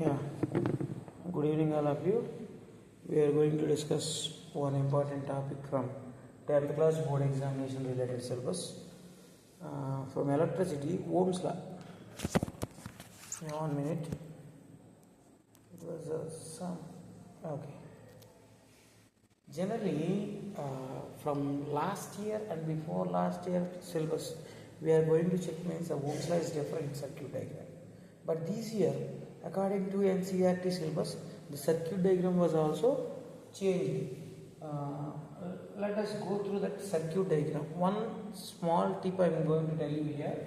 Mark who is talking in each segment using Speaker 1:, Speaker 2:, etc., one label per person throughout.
Speaker 1: Yeah, good evening, all of you. We are going to discuss one important topic from 10th class board examination related syllabus from electricity, Ohm's law. 1 minute. It was some. Okay. Generally, from last year and before last year syllabus, we are going to check means the Ohm's law is different circuit diagram. But this year, according to NCERT syllabus, the circuit diagram was also changed. Let us go through that circuit diagram. One small tip I am going to tell you here.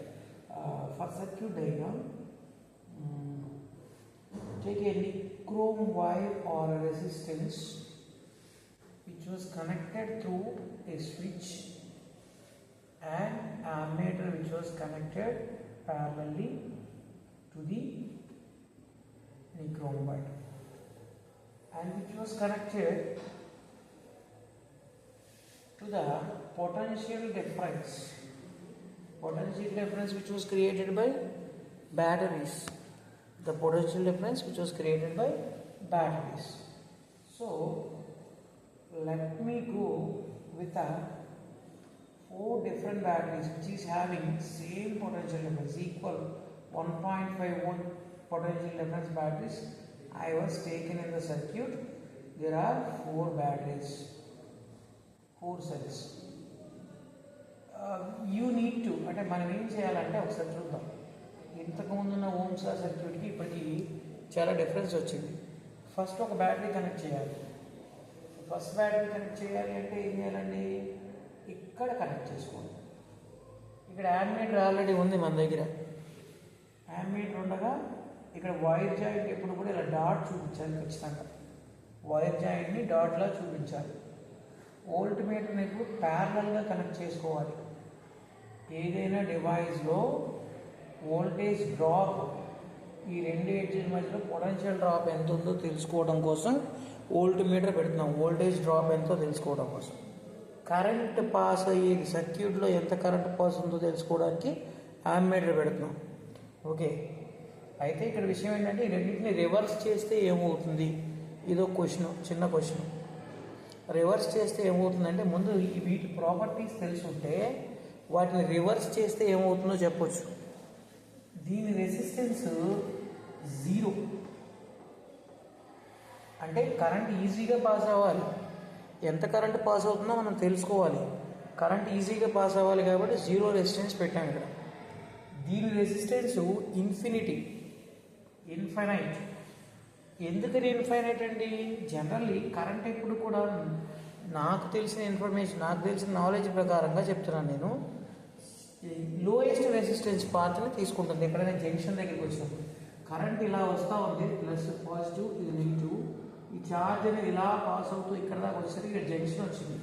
Speaker 1: For circuit diagram, take any chrome wire or a resistance which was connected through a switch and ammeter which was connected parallelly to the chrome wire and which was connected to the potential difference which was created by batteries. The potential difference which was created by batteries. So let me go with a 4 different batteries which is having same potential difference, equal 1.5 volt potential difference batteries I was taken in the circuit. There are 4 batteries, 4 cells. You need to అంటే మనం ఏం చేయాలంటే ఒకసారి చూద్దాం. ఇంతకుముందు ఉన్న Ohm's లా సర్క్యూట్కి ఇప్పటికి చాలా డిఫరెన్స్ వచ్చింది. ఫస్ట్ ఒక బ్యాటరీ కనెక్ట్ చేయాలి. ఫస్ట్ బ్యాటరీ కనెక్ట్ చేయాలి అంటే ఏం చేయాలండి, ఇక్కడ కనెక్ట్ చేసుకోండి. ఇక్కడ యామ్మీటర్ ఆల్రెడీ ఉంది మన దగ్గర. యామ్మీటర్ ఉండగా ఇక్కడ వైర్ జాయింట్ ఎప్పుడు కూడా ఇలా డాట్ చూపించాలి. ఖచ్చితంగా వైర్ జాయింట్ని డాట్లా చూపించాలి. వోల్ట్ మీటర్ని ఇప్పుడు ప్యారలల్గా కనెక్ట్ చేసుకోవాలి. ఏదైనా డివైస్లో వోల్టేజ్ డ్రాప్, ఈ రెండు ఎడ్జెస్ మధ్యలో పొటెన్షియల్ డ్రాప్ ఎంత ఉందో తెలుసుకోవడం కోసం వోల్ట్ మీటర్ పెడుతున్నాం. వోల్టేజ్ డ్రాప్ ఎంతో తెలుసుకోవడం కోసం. కరెంట్ పాస్ అయ్యే సర్క్యూట్లో ఎంత కరెంట్ పాస్ ఉందో తెలుసుకోవడానికి యామ్మీటర్ పెడుతున్నాం. ఓకే, అయితే ఇక్కడ విషయం ఏంటంటే ఈ రెండింటిని రివర్స్ చేస్తే ఏమవుతుంది, ఇదో క్వశ్చన్, చిన్న క్వశ్చన్. రివర్స్ చేస్తే ఏమవుతుందంటే ముందు వీటి ప్రాపర్టీస్ తెలుసుంటే వాటిని రివర్స్ చేస్తే ఏమవుతుందో చెప్పొచ్చు. దీని రెసిస్టెన్స్ 0 అంటే కరెంట్ ఈజీగా పాస్ అవ్వాలి. ఎంత కరెంట్ పాస్ అవుతుందో మనం తెలుసుకోవాలి. కరెంట్ ఈజీగా పాస్ అవ్వాలి కాబట్టి 0 రెసిస్టెన్స్ పెట్టాం ఇక్కడ. దీని రెసిస్టెన్స్ ఇన్ఫైనైట్. ఎందుకని ఇన్ఫైనైట్ అండి? జనరల్లీ కరెంట్ ఎప్పుడు కూడా నాకు తెలిసిన ఇన్ఫర్మేషన్, నాకు తెలిసిన నాలెడ్జ్ ప్రకారంగా చెప్తున్నాను నేను. లోయెస్ట్ రెసిస్టెన్స్ పాత్రని తీసుకుంటుంది. ఎక్కడైనా జంక్షన్ దగ్గరికి వచ్చినప్పుడు కరెంట్ ఇలా వస్తూ ఉంది, ప్లస్ పాజిటివ్, ఇది నెగిటివ్. ఈ ఛార్జ్ అనేది ఇలా పాస్ అవుతూ ఇక్కడ దాకా వచ్చేసరికి ఇక్కడ జంక్షన్ వచ్చింది.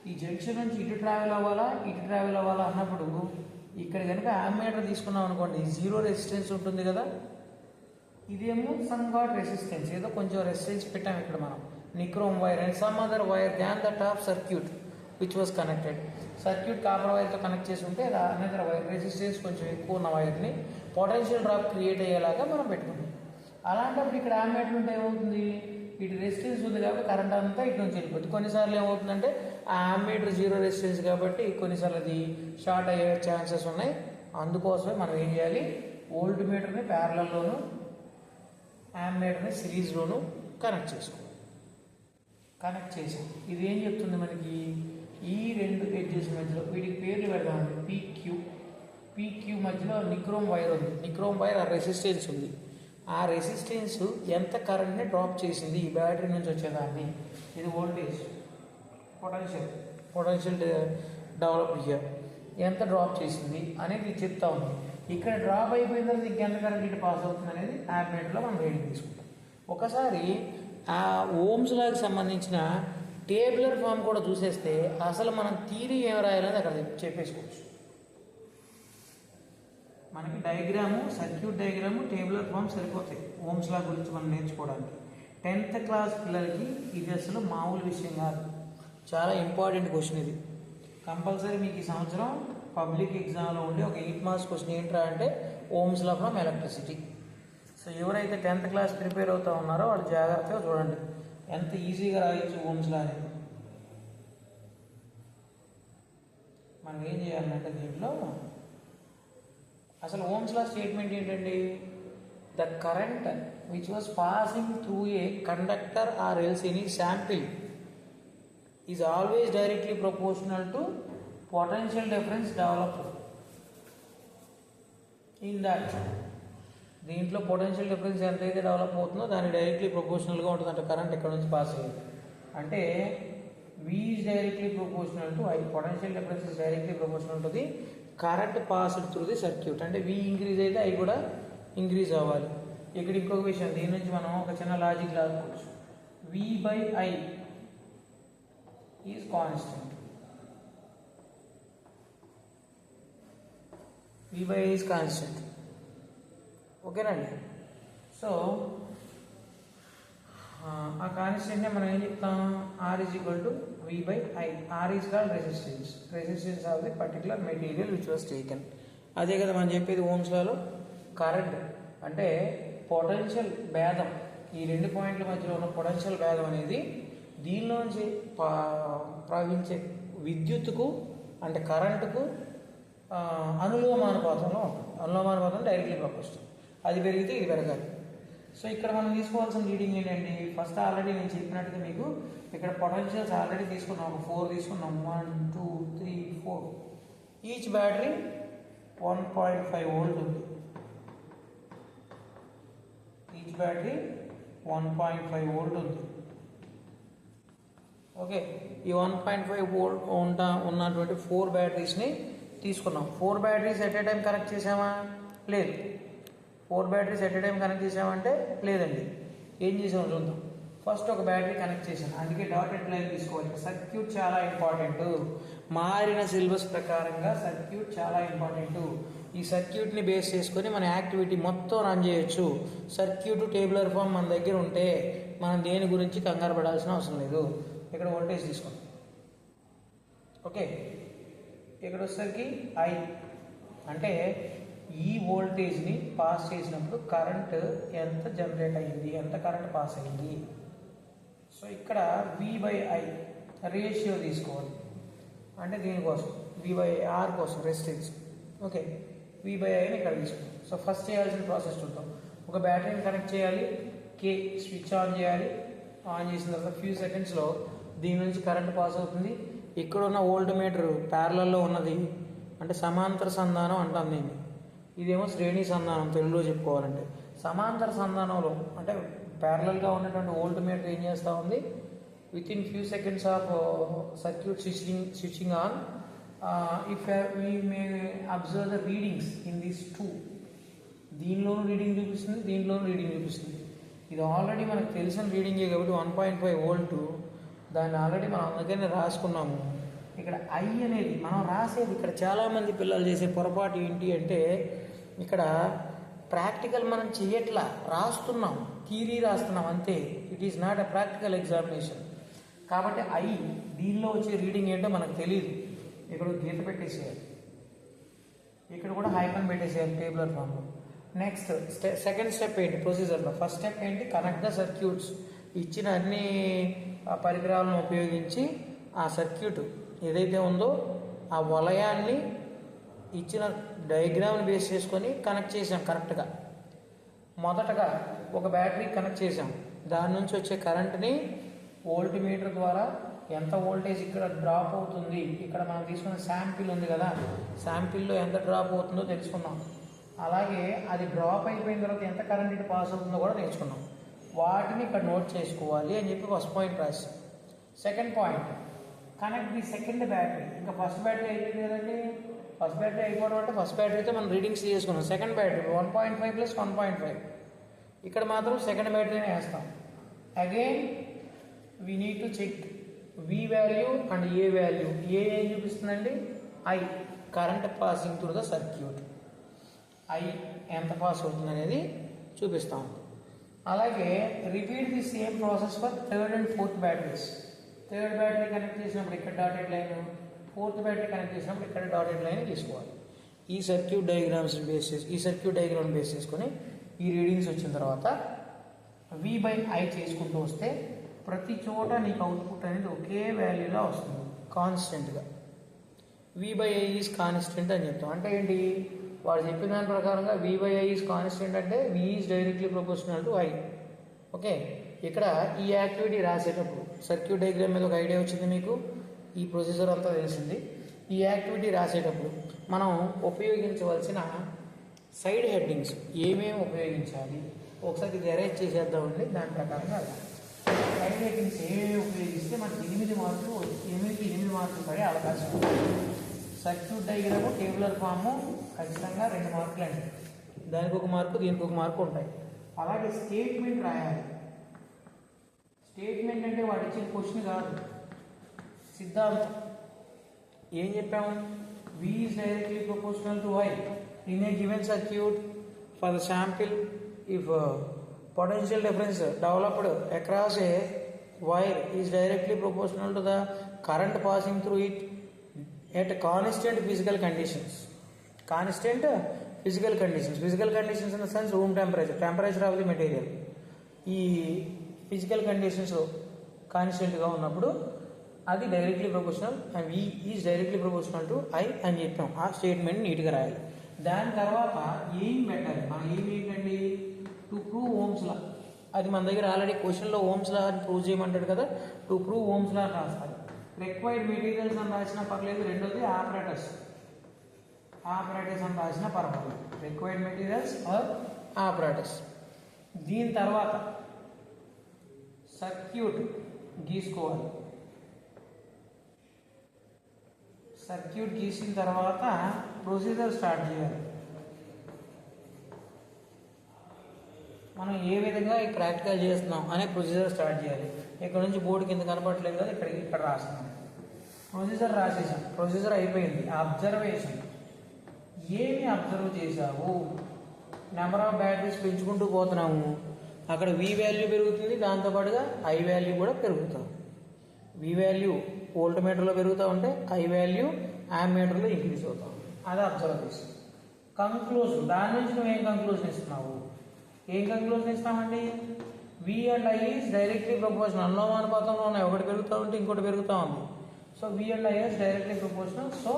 Speaker 1: ఈ జంక్షన్ నుంచి ఇటు ట్రావెల్ అవ్వాలా అన్నప్పుడు ఇక్కడ కనుక యామ్మీటర్ తీసుకున్నాం అనుకోండి, 0 రెసిస్టెన్స్ ఉంటుంది కదా. ఇదేమో సమ్ గాట్ రెసిస్టెన్స్, ఏదో కొంచెం రెసిస్టెన్స్ పెట్టాము ఇక్కడ మనం. Nichrome wire and some other wire than the top circuit which was connected. Circuit copper వైర్తో కనెక్ట్ చేసి ఉంటే అనదర్ వైర్ రెసిస్టెన్స్ కొంచెం ఎక్కువ ఉన్న వైర్ని పొటెన్షియల్ డ్రాప్ క్రియేట్ అయ్యేలాగా మనం పెట్టుకుంటాం. అలాంటప్పుడు ఇక్కడ యామ్మీటర్ ఉంటే ఏమవుతుంది, ఇటు రెసిస్టెన్స్ ఉంది కాబట్టి కరెంట్ అంతా ఇటు నుంచి వెళ్ళిపోతుంది. కొన్నిసార్లు ఏమవుతుందంటే ఆ యామ్మీటర్ 0 రెసిస్టెన్స్ కాబట్టి కొన్నిసార్లు అది షార్ట్ అయ్యే ఛాన్సెస్ ఉన్నాయి. అందుకోసమే మనం ఏం చేయాలి, వోల్ట్ మీటర్ని ప్యారలల్లోను యామ్మీటర్ని సిరీస్లోను కనెక్ట్ చేసుకోవాలి. కనెక్ట్ చేసాం. ఇది ఏం చెప్తుంది మనకి, ఈ రెండు ఎడ్జెస్ మధ్యలో వీటికి పేర్లు పెడదామండి. పీక్యూ మధ్యలో నిక్రోమ్ వైర్ ఉంది. నిక్రోమ్ వైర్ ఆ రెసిస్టెన్స్ ఉంది. ఆ రెసిస్టెన్స్ ఎంత కరెంట్ని డ్రాప్ చేసింది ఈ బ్యాటరీ నుంచి వచ్చేదాన్ని. ఇది వోల్టేజ్, పొటెన్షియల్ డెవలప్ హియర్ ఎంత డ్రాప్ చేసింది అనేది చెప్తా ఉంది. ఇక్కడ డ్రాప్ అయిపోయిన తర్వాత ఇంకెంత కరెంట్ ఇటు పాస్ అవుతుంది అనేది యామ్మీటర్లో మనం రీడింగ్ తీసుకుంటాం. ఒకసారి ఆ ఓమ్స్ లాకి సంబంధించిన టేబులర్ ఫామ్ కూడా చూసేస్తే అసలు మనం థియరీ ఏం రాయాలని అక్కడ చెప్పేసుకోవచ్చు. మనకి diagram, circuit diagram, tabular form సరిపోతాయి ఓమ్స్ లా గురించి మనం నేర్చుకోవడానికి. 10th క్లాస్ పిల్లలకి ఇది అసలు మామూలు విషయం కాదు. చాలా ఇంపార్టెంట్ క్వశ్చన్ ఇది. కంపల్సరీ మీకు ఈ సంవత్సరం పబ్లిక్ ఎగ్జామ్లో ఉండే ఒక 8 మార్క్స్ క్వశ్చన్ ఏంట్రా అంటే Ohm's law from electricity. So ఎవరైతే 10th క్లాస్ ప్రిపేర్ అవుతూ ఉన్నారో వాళ్ళు జాగ్రత్తగా చూడండి, ఎంత ఈజీగా రాయొచ్చు ఓమ్స్ లా అనేది. మనం ఏం చేయాలంటే దీంట్లో అసలు ఓమ్స్ లా స్టేట్మెంట్ ఏంటండి? The current which was passing through a conductor or else any sample is always directly proportional to potential difference develop in that. దీంట్లో పొటెన్షియల్ డిఫరెన్స్ ఎంతైతే డెవలప్ అవుతుందో దానికి డైరెక్ట్లీ ప్రపోర్షనల్గా ఉంటుంది అంటే కరెంట్ ఇక్కడ నుంచి పాస్ అయ్యేది. అంటే V is directly proportional to I. Potential difference is directly proportional to the current passed through the circuit. అంటే V ఇంక్రీజ్ అయితే I కూడా ఇంక్రీజ్ అవ్వాలి. ఇక్కడ ఇంకొక విషయం, దీని నుంచి మనం ఒక చిన్న లాజిక్ లాసుకోవచ్చు. V/I is constant. V/I is constant. ఓకేనండి. సో ఆ కాన్స్టెంట్నే మనం ఏం చెప్తాం? R is equal to V/I. R is called resistance of the particular material which was taken. అదే కదా మనం చెప్పేది ఓమ్స్ లాలో. కరెంట్ అంటే పొటెన్షియల్ భేదం, ఈ రెండు పాయింట్ల మధ్యలో ఉన్న పొటెన్షియల్ భేదం అనేది దీనిలోంచి ప్రవహించే విద్యుత్తుకు అంటే కరెంటుకు అనులోమానుపాతంలో ఉంటుంది. అనులోమానుపాతం డైరెక్ట్లీ ప్రపోర్షనల్. అది పెరిగితే ఇది పెరగాలి. సో ఇక్కడ మనం తీసుకోవాల్సిన రీడింగ్ ఏంటండి? ఫస్ట్ ఆల్రెడీ నేను చెప్పినట్టుగా మీకు ఇక్కడ పొటెన్షియల్స్ ఆల్రెడీ తీసుకున్నాం, ఒక 4 తీసుకున్నాం. 1 2 3 4. ఈచ్ బ్యాటరీ 1.5 వోల్ట్ ఉంది. ఈచ్ బ్యాటరీ 1.5 వోల్ట్ ఉంది. ఓకే, ఈ 1.5 వోల్ట్ ఉన్నటువంటి 4 బ్యాటరీస్ని తీసుకున్నాం. 4 batteries at a time connect చేసామా? లేదు. 4 batteries at a time connect చేసామంటే లేదండి. ఏం చేసామో చూద్దాం. ఫస్ట్ ఒక బ్యాటరీ కనెక్ట్ చేశాను, అందుకే డాటెడ్ లైన్ తీసుకోవాలి. సర్క్యూట్ చాలా ఇంపార్టెంట్. మారిన సిలబస్ ప్రకారంగా సర్క్యూట్ చాలా ఇంపార్టెంట్. ఈ సర్క్యూట్ని బేస్ చేసుకొని మన యాక్టివిటీ మొత్తం రన్ చేయొచ్చు. సర్క్యూట్ టేబులర్ ఫామ్ మన దగ్గర ఉంటే మనం దేని గురించి కంగారు పడాల్సిన అవసరం లేదు. ఇక్కడ వోల్టేజ్ తీసుకోండి. ఓకే, ఇక్కడ వచ్చేసరికి I అంటే ఈ వోల్టేజ్ని పాస్ చేసినప్పుడు కరెంట్ ఎంత జనరేట్ అయ్యింది, ఎంత కరెంట్ పాస్ అయ్యింది. సో ఇక్కడ V/I రేషియో తీసుకోవాలి. అంటే దీనికోసం V/R కోసం రెసిస్టెన్స్. ఓకే, V/Iని ఇక్కడ తీసుకోవాలి. సో ఫస్ట్ చేయాల్సిన ప్రాసెస్ చూద్దాం. ఒక బ్యాటరీని కనెక్ట్ చేయాలి, K స్విచ్ ఆన్ చేయాలి. ఆన్ చేసిన తర్వాత ఫ్యూ సెకండ్స్లో దీని నుంచి కరెంట్ పాస్ అవుతుంది. ఇక్కడ ఉన్న వోల్ట్ మీటర్ ప్యారలల్లో ఉన్నది అంటే సమాంతర సంధానం అంటాం దీన్ని. ఇదేమో శ్రేణి సంధానం తెలుగులో చెప్పుకోవాలంటే. సమాంతర సంధానంలో అంటే ప్యారలల్గా ఉన్నటువంటి వోల్ట్ మీటర్ ఏం చేస్తూ ఉంది? With in few seconds of circuit switching on if we may observe the readings in these 2. దీనిలోనూ రీడింగ్ చూపిస్తుంది, దీంట్లోనూ రీడింగ్ చూపిస్తుంది. ఇది ఆల్రెడీ మనకు తెలిసిన రీడింగే కాబట్టి 1.5 వోల్ట్. దాన్ని ఆల్రెడీ మనం అందుకనే రాసుకున్నాము. ఇక్కడ I అనేది మనం రాసేది. ఇక్కడ చాలామంది పిల్లలు చేసే పొరపాటు ఏంటి అంటే ఇక్కడ ప్రాక్టికల్ మనం చేయట్లా, రాస్తున్నాం, థియరీ రాస్తున్నాం అంతే. It is not a practical examination. కాబట్టి I దీనిలో వచ్చే రీడింగ్ ఏంటో మనకు తెలియదు. ఇక్కడ గీత పెట్టేసేయాలి, ఇక్కడ కూడా హైపన్ పెట్టేసేయాలి టేబులర్ ఫామ్లో. నెక్స్ట్ సెకండ్ స్టెప్ ఏంటి ప్రొసీజర్లో? ఫస్ట్ స్టెప్ ఏంటి? Connect the circuits. ఇచ్చిన అన్ని పరికరాలను ఉపయోగించి ఆ సర్క్యూట్ ఏదైతే ఉందో ఆ వలయాన్ని ఇచ్చిన డయాగ్రామ్ని బేస్ చేసుకొని కనెక్ట్ చేసాం కరెక్ట్గా. మొదటగా ఒక బ్యాటరీ కనెక్ట్ చేసాం, దాని నుంచి వచ్చే కరెంట్ని వోల్ట్ మీటర్ ద్వారా ఎంత వోల్టేజ్ ఇక్కడ డ్రాప్ అవుతుంది, ఇక్కడ మనం తీసుకున్న శాంపిల్ ఉంది కదా, శాంపిల్లో ఎంత డ్రాప్ అవుతుందో తెలుసుకున్నాం. అలాగే అది డ్రాప్ అయిపోయిన తర్వాత ఎంత కరెంట్ ఇటు పాస్ అవుతుందో కూడా నేర్చుకున్నాం. వాటిని ఇక్కడ నోట్ చేసుకోవాలి అని చెప్పి ఫస్ట్ పాయింట్ రాసాం. Second point, connect the second battery. ఇంకా ఫస్ట్ బ్యాటరీ అయిపోయింది కదండి. ఫస్ట్ బ్యాటరీ అయిపోవడం అంటే ఫస్ట్ బ్యాటరీతో మనం రీడింగ్స్ చేసుకున్నాం. Second battery 1.5 + 1.5. ఇక్కడ మాత్రం సెకండ్ బ్యాటరీనే వేస్తాం. Again we need to check V value and A value. A ఏం చూపిస్తుందండి? I current passing through the circuit. I ఎంత పాస్ అవుతుంది అనేది చూపిస్తాం. అలాగే repeat the same process for third and fourth batteries. Third battery connect చేసినప్పుడు ఇక్కడ dotted line, fourth battery connect చేసినప్పుడు ఇక్కడ డాటెడ్ లైన్ తీసుకోవాలి. ఈ సర్క్యూట్ డయాగ్రామ్ బేస్ చేసుకొని ఈ రీడింగ్స్ వచ్చిన తర్వాత V/I చేసుకుంటూ వస్తే ప్రతి చోట నీకు అవుట్పుట్ అనేది ఒకే వాల్యూలో వస్తుంది కాన్స్టెంట్గా. V/I ఈజ్ కాన్స్టెంట్ అని చెప్తాం. అంటే ఏంటి, వాడు చెప్పిన దాని ప్రకారంగా V/I ఈజ్ కాన్స్టెంట్ అంటే V is directly proportional to I. Okay, ఇక్కడ ఈ యాక్టివిటీ రాసేటప్పుడు సర్క్యూట్ డయాగ్రామ్ మీద ఒక ఐడియా వచ్చింది మీకు, ఈ ప్రొసీజర్ అంతా తెలిసింది. ఈ యాక్టివిటీ రాసేటప్పుడు మనం ఉపయోగించవలసిన సైడ్ హెడ్డింగ్స్ ఏమేమి ఉపయోగించాలి ఒకసారి ఇది అరేంజ్ చేసేద్దామండి. దాని ప్రకారంగా సైడ్ హెడ్డింగ్స్ ఏమేమి ఉపయోగిస్తే మనకి 8 మార్కులు పడే అవకాశం ఉంది. సర్క్యూట్ డయాగ్రాము, టేబులర్ ఫాము ఖచ్చితంగా 2 మార్కులు అండి. దానికి 1 మార్కు, దీనికి 1 మార్కు ఉంటాయి. అలాగే స్టేట్మెంట్ రాయాలి. స్టేట్మెంట్ అంటే వాడు ఇచ్చిన క్వశ్చన్ కాదు, సిద్ధాంతం. ఏం చెప్పాము, V is directly proportional to I in a given circuit for the sample if potential difference developed across a wire is directly proportional to the current passing through it at constant physical conditions. Constant physical conditions in the sense room temperature of the material. ఈ physical conditions కాన్స్టెంట్గా ఉన్నప్పుడు అది directly proportional and V is directly proportional to I అని చెప్పాం. ఆ statement నీట్గా రాయాలి. దాని తర్వాత ఏం పెట్టాలి, మన ఏం ఏంటండి, టు ప్రూవ్ ఓమ్స్ లా. అది మన దగ్గర ఆల్రెడీ క్వశ్చన్లో ఓమ్స్ లా అని ప్రూవ్ చేయమంటాడు కదా, టు ప్రూవ్ ఓమ్స్ లా రాస్తారు. రిక్వైర్డ్ మెటీరియల్స్ అని రాసినా పర్లేదు. రెండోది ఆపరేటర్స్ అని రాసినా పర్వాలేదు. Required materials are operators. దీని తర్వాత సర్క్యూట్ గీసుకోవాలి. సర్క్యూట్ గీసిన తర్వాత ప్రొసీజర్ స్టార్ట్ చేయాలి. మనం ఏ విధంగా ఈ ప్రాక్టికల్ చేస్తున్నాం అనే ప్రొసీజర్ స్టార్ట్ చేయాలి. ఇక్కడ నుంచి బోర్డు కింద కనపడట్లేదు కదా, ఇక్కడ రాస్తున్నాం. ప్రొసీజర్ రాసేసాం, ప్రొసీజర్ అయిపోయింది. అబ్జర్వేషన్, ఏమి అబ్జర్వ్ చేసావు, నెంబర్ ఆఫ్ బ్యాటరీస్ పెంచుకుంటూ పోతున్నాము, అక్కడ V వాల్యూ పెరుగుతుంది, దాంతోపాటుగా I వాల్యూ కూడా పెరుగుతుంది. V వాల్యూ వోల్ట్ మీటర్లో పెరుగుతూ ఉంటే I వాల్యూ యామ్మీటర్లో ఇంక్రీజ్ అవుతాం. అది అబ్జర్వ్ చేసాం. కంక్లూజన్, దాని నుంచి నువ్వు ఏం కంక్లూజన్ ఇస్తున్నావు, ఏం కంక్లూజన్ ఇస్తామండి, V and I is directly proportional. అనులోమానుపాతంలో ఉన్నాయి, ఒకటి పెరుగుతూ ఉంటే ఇంకోటి పెరుగుతూ ఉంది. So V and I is directly proportional. So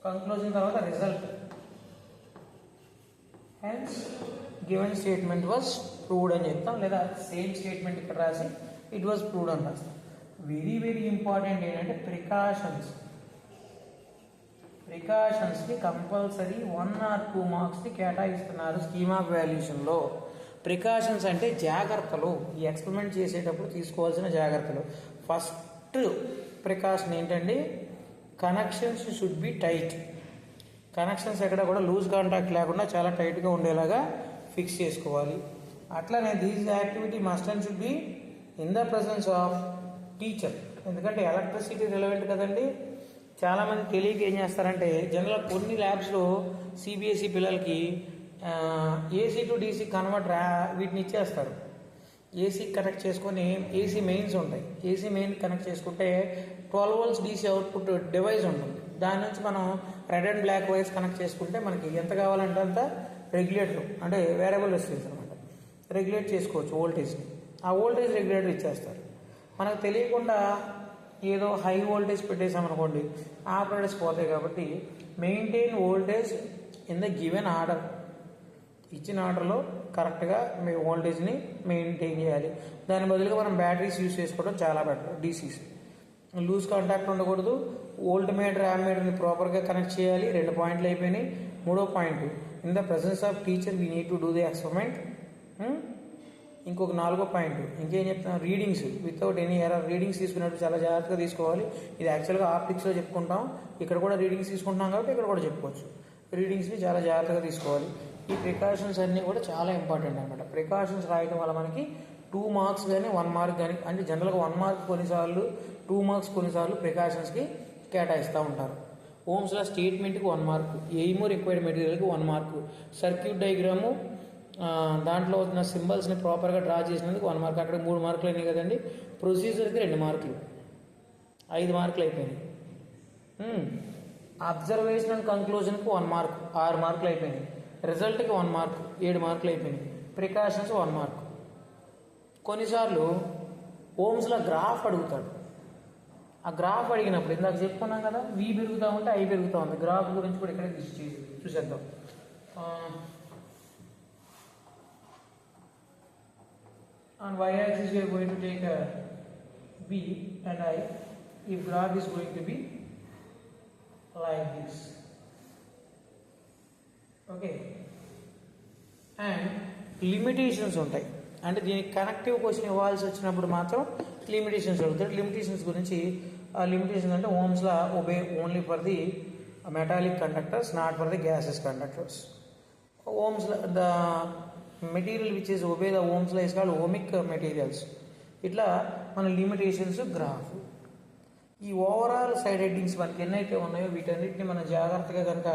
Speaker 1: conclusion తర్వాత result, hence given statement was proved అని చెప్తాం. లేదా సేమ్ స్టేట్మెంట్ ఇక్కడ రాసి ఇట్ వాజ్ ప్రూవ్డ్ అని రాస్తాం. వెరీ వెరీ ఇంపార్టెంట్ ఏంటంటే ప్రికాషన్స్కి కంపల్సరీ 1 or 2 మార్క్స్ని కేటాయిస్తున్నారు స్కీమ్ ఆఫ్ వాల్యుయేషన్లో. ప్రికాషన్స్ అంటే జాగ్రత్తలు, ఈ ఎక్స్పెరిమెంట్ చేసేటప్పుడు తీసుకోవాల్సిన జాగ్రత్తలు. ఫస్ట్ ప్రికాషన్ ఏంటండి, connections should be tight. Connections ఎక్కడ కూడా లూజ్ కాంటాక్ట్ లేకుండా చాలా టైట్గా ఉండేలాగా ఫిక్స్ చేసుకోవాలి. అట్లానే these activity must and should be in the presence of teacher. ఎందుకంటే ఎలక్ట్రిసిటీ రిలవెంట్ కదండి. చాలామంది తెలియక ఏం చేస్తారంటే, జనరల్గా కొన్ని ల్యాబ్స్లో CBSE పిల్లలకి AC టు DC కన్వర్టర్ వీటిని ఇచ్చేస్తారు. AC కనెక్ట్ చేసుకొని AC మెయిన్స్ ఉంటాయి. AC మెయిన్ కనెక్ట్ చేసుకుంటే 12 volts DC అవుట్పుట్ డివైస్ ఉంటుంది. దాని నుంచి మనం red and black wires connect చేసుకుంటే మనకి ఎంత కావాలంటే అంత రెగ్యులేటర్, అంటే వేరియబుల్ రెసిస్టెన్స్ అనమాట, రెగ్యులేట్ చేసుకోవచ్చు వోల్టేజ్ని. ఆ వోల్టేజ్ రెగ్యులేటర్ ఇచ్చేస్తారు. మనకు తెలియకుండా ఏదో హై వోల్టేజ్ పెట్టేసామనుకోండి, ఆపరేటర్స్ పోతాయి. కాబట్టి maintain voltage in the given order, ఇచ్చిన ఆర్డర్లో కరెక్ట్గా మీ వోల్టేజ్ని మెయింటైన్ చేయాలి. దాని బదులుగా మనం బ్యాటరీస్ యూజ్ చేసుకోవడం చాలా బెటర్. డీసీస్ లూజ్ కాంటాక్ట్ ఉండకూడదు. వోల్ట్ మీటర్ యామ్మీటర్ని ప్రాపర్గా కనెక్ట్ చేయాలి. 2 పాయింట్లు అయిపోయినాయి. 3వ point, in the presence of teacher we need to do the experiment. ఇంకొక 4వ పాయింట్ ఇంకేం చెప్తాం, readings without any error. Readings తీసుకున్నప్పుడు చాలా జాగ్రత్తగా తీసుకోవాలి. ఇది యాక్చువల్గా ఆప్టిక్స్లో చెప్పుకుంటాం, ఇక్కడ కూడా రీడింగ్స్ తీసుకుంటున్నాం కాబట్టి ఇక్కడ కూడా చెప్పుకోవచ్చు. రీడింగ్స్ని చాలా జాగ్రత్తగా తీసుకోవాలి. ఈ ప్రికాషన్స్ అన్నీ కూడా చాలా ఇంపార్టెంట్ అనమాట. ప్రికాషన్స్ రాయడం వల్ల మనకి 2 మార్క్స్ కానీ 1 మార్క్ కానీ, అంటే జనరల్గా 1 మార్క్ కొన్నిసార్లు, 2 మార్క్స్ కొన్నిసార్లు ప్రికాషన్స్కి కేటాయిస్తూ ఉంటారు. ఓమ్స్లో స్టేట్మెంట్కి 1 మార్కు, ఎయిమ్ రిక్వైర్డ్ మెటీరియల్కి 1 మార్కు, సర్క్యూట్ డయాగ్రాము దాంట్లో ఉన్న సింబల్స్ని ప్రాపర్గా డ్రా చేసినందుకు 1 మార్క్. అక్కడ 3 మార్కులు అయినాయి కదండి. ప్రొసీజర్కి 2 మార్కులు, 5 మార్కులు అయిపోయినాయి. అబ్జర్వేషన్ అండ్ కంక్లూజన్కి 1 మార్క్, 6 మార్కులు అయిపోయినాయి. రిజల్ట్కి 1 మార్క్, 7 మార్కులు అయిపోయినాయి. Precautions 1 mark. కొన్నిసార్లు ఓమ్స్లో గ్రాఫ్ అడుగుతాడు. ఆ గ్రాఫ్ అడిగినప్పుడు ఇందాక చెప్పుకున్నాం కదా, వి పెరుగుతూ ఉంటే ఐ పెరుగుతూ ఉంది. గ్రాఫ్ గురించి కూడా ఇక్కడే చూసేద్దాం. On y-axis we are going to take a b and I. If graph is going to be like this, okay, and limitations ఉంటాయి. అంటే దీనికి కనెక్టివ్ క్వశ్చన్ ఇవ్వాల్సి వచ్చినప్పుడు మాత్రం లిమిటేషన్స్ అడుగుతాడు. లిమిటేషన్స్ గురించి, లిమిటేషన్స్ అంటే Ohm's law obey only for the metallic conductors, not for the gases conductors. Ohm's law the material which is obey the Ohm's law is called ohmic materials. ఇట్లా మన లిమిటేషన్స్, గ్రాఫ్. ఈ overall side headings మనకి ఎన్నైతే ఉన్నాయో వీటన్నిటిని మనం జాగ్రత్తగా కనుక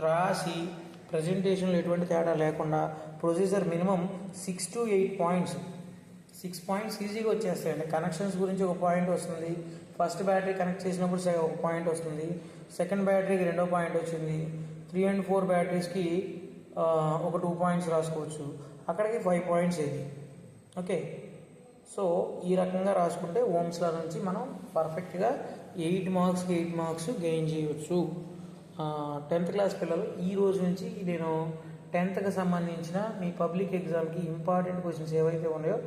Speaker 1: రాసి ప్రజెంటేషన్లో ఎటువంటి తేడా లేకుండా procedure minimum 6 to 8 points, 6 points ఈజీగా వచ్చేస్తాయండి. కనెక్షన్స్ గురించి 1 పాయింట్ వస్తుంది. ఫస్ట్ బ్యాటరీ కనెక్ట్ చేసినప్పుడు 1 పాయింట్ వస్తుంది. సెకండ్ బ్యాటరీకి 2వ పాయింట్ వచ్చింది. 3 and 4 బ్యాటరీస్కి ఒక 2 పాయింట్స్ రాసుకోవచ్చు. అక్కడికి 5 పాయింట్స్ ఇది. ఓకే, సో ఈ రకంగా రాసుకుంటే ఓమ్స్లా నుంచి మనం పర్ఫెక్ట్గా 8 మార్క్స్కి 8 మార్క్స్ గెయిన్ చేయవచ్చు. 10th క్లాస్ పిల్లలు ఈ రోజు నుంచి నేను 10th సంబంధించిన మీ పబ్లిక్ ఎగ్జామ్కి ఇంపార్టెంట్ క్వశ్చన్స్ ఏవైతే ఉన్నాయో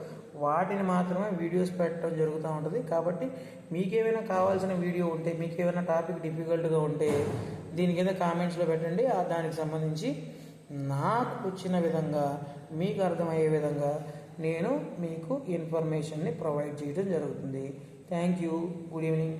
Speaker 1: వాటిని మాత్రమే వీడియోస్ పెట్టడం జరుగుతూ ఉంటుంది. కాబట్టి మీకేమైనా కావాల్సిన వీడియో ఉంటే, మీకేమైనా టాపిక్ డిఫికల్ట్గా ఉంటే దీని కింద కామెంట్స్లో పెట్టండి. దానికి సంబంధించి నాకు వచ్చిన విధంగా, మీకు అర్థమయ్యే విధంగా నేను మీకు ఇన్ఫర్మేషన్ని ప్రొవైడ్ చేయడం జరుగుతుంది. Thank you. Good evening.